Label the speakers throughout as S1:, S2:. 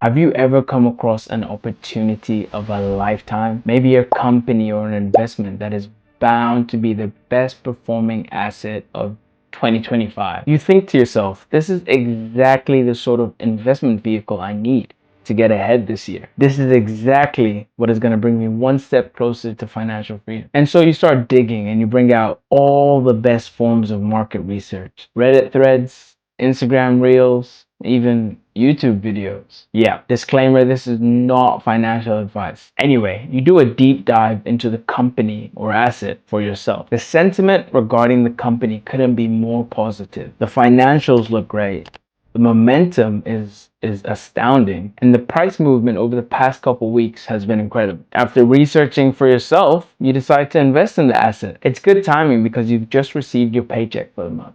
S1: Have you ever come across an opportunity of a lifetime? Maybe a company or an investment that is bound to be the best performing asset of 2025. You think to yourself, this is exactly the sort of investment vehicle I need to get ahead this year. This is exactly what is going to bring me one step closer to financial freedom. And so you start digging and you bring out all the best forms of market research, Reddit threads, Instagram reels, even YouTube videos. Yeah, disclaimer, this is not financial advice. Anyway, you do a deep dive into the company or asset for yourself. The sentiment regarding the company couldn't be more positive. The financials look great. The momentum is astounding, and the price movement over the past couple weeks has been incredible. After researching for yourself, you decide to invest in the asset. It's good timing because you've just received your paycheck for the month.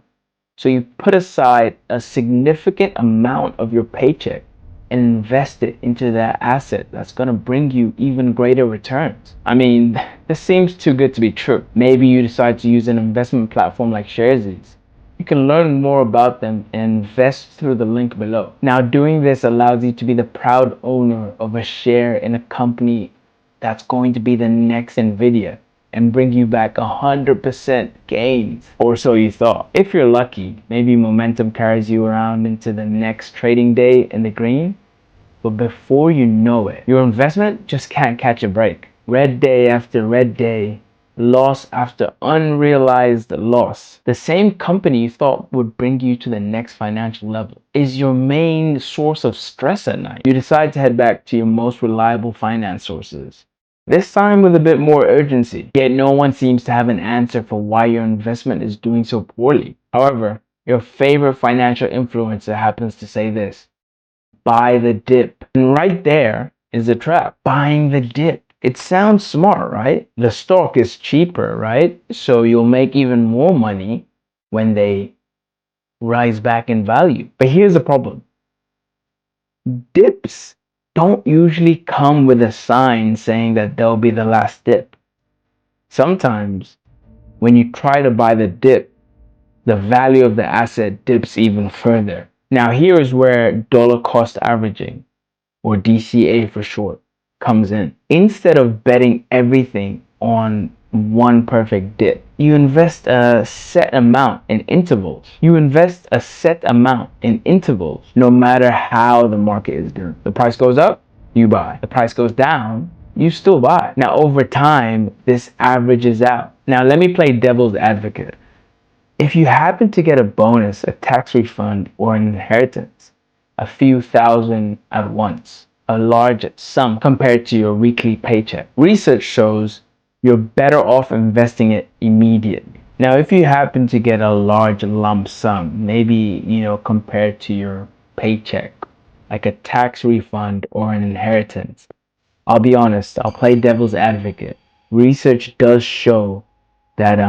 S1: So you put aside a significant amount of your paycheck and invest it into that asset that's going to bring you even greater returns. I mean, this seems too good to be true. Maybe you decide to use an investment platform like Sharesies. You can learn more about them and invest through the link below. Now, doing this allows you to be the proud owner of a share in a company that's going to be the next Nvidia and bring you back 100% gains, or so you thought. If you're lucky, maybe momentum carries you around into the next trading day in the green, but before you know it, your investment just can't catch a break. Red day after red day, loss after unrealized loss. The same company you thought would bring you to the next financial level is your main source of stress at night. You decide to head back to your most reliable finance sources, this time with a bit more urgency. Yet no one seems to have an answer for why your investment is doing so poorly. However, your favorite financial influencer happens to say this: buy the dip. And right there is the trap. Buying the dip. It sounds smart, right? The stock is cheaper, right? So you'll make even more money when they rise back in value. But here's the problem. Dips don't usually come with a sign saying that they'll be the last dip. Sometimes, when you try to buy the dip, the value of the asset dips even further. Now, here is where dollar cost averaging, or DCA for short, comes in. Instead of betting everything on one perfect dip, you invest a set amount in intervals. No matter how the market is doing. The price goes up, you buy. The price goes down, you still buy. Now, over time, this averages out. Now, let me play devil's advocate. If you happen to get a bonus, a tax refund, or an inheritance, a few thousand at once, a large sum compared to your weekly paycheck, research shows you're better off investing it immediately. Now, if you happen to get a large lump sum, maybe, compared to your paycheck, like a tax refund or an inheritance, I'll be honest, I'll play devil's advocate. Research does show that,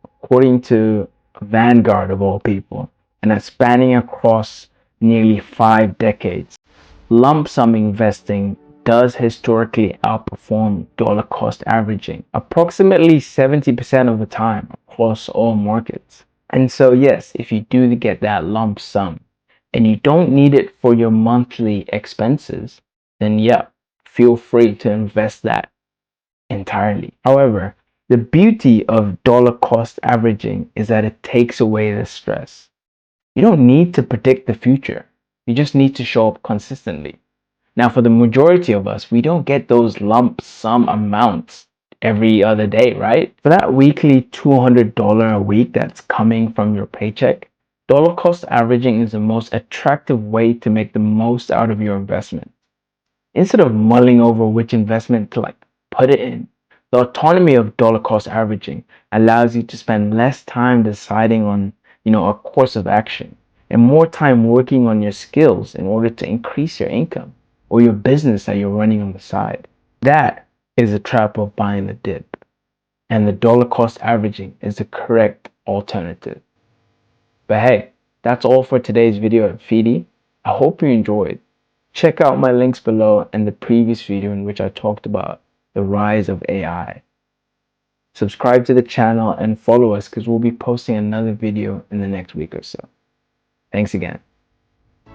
S1: according to Vanguard of all people, and that's spanning across nearly 5 decades, lump sum investing does historically outperform dollar cost averaging approximately 70% of the time across all markets. And so yes, if you do get that lump sum and you don't need it for your monthly expenses, then yeah, feel free to invest that entirely. However, the beauty of dollar cost averaging is that it takes away the stress. You don't need to predict the future. You just need to show up consistently. Now, for the majority of us, we don't get those lump sum amounts every other day, right? For that weekly $200 a week that's coming from your paycheck, dollar cost averaging is the most attractive way to make the most out of your investment. Instead of mulling over which investment to put it in, the autonomy of dollar cost averaging allows you to spend less time deciding on, a course of action and more time working on your skills in order to increase your income or your business that you're running on the side. That is the trap of buying the dip, and the dollar cost averaging is the correct alternative. But hey, that's all for today's video at FIDI. I hope you enjoyed. Check out my links below and the previous video in which I talked about the rise of AI. Subscribe to the channel and follow us because we'll be posting another video in the next week or so. Thanks again.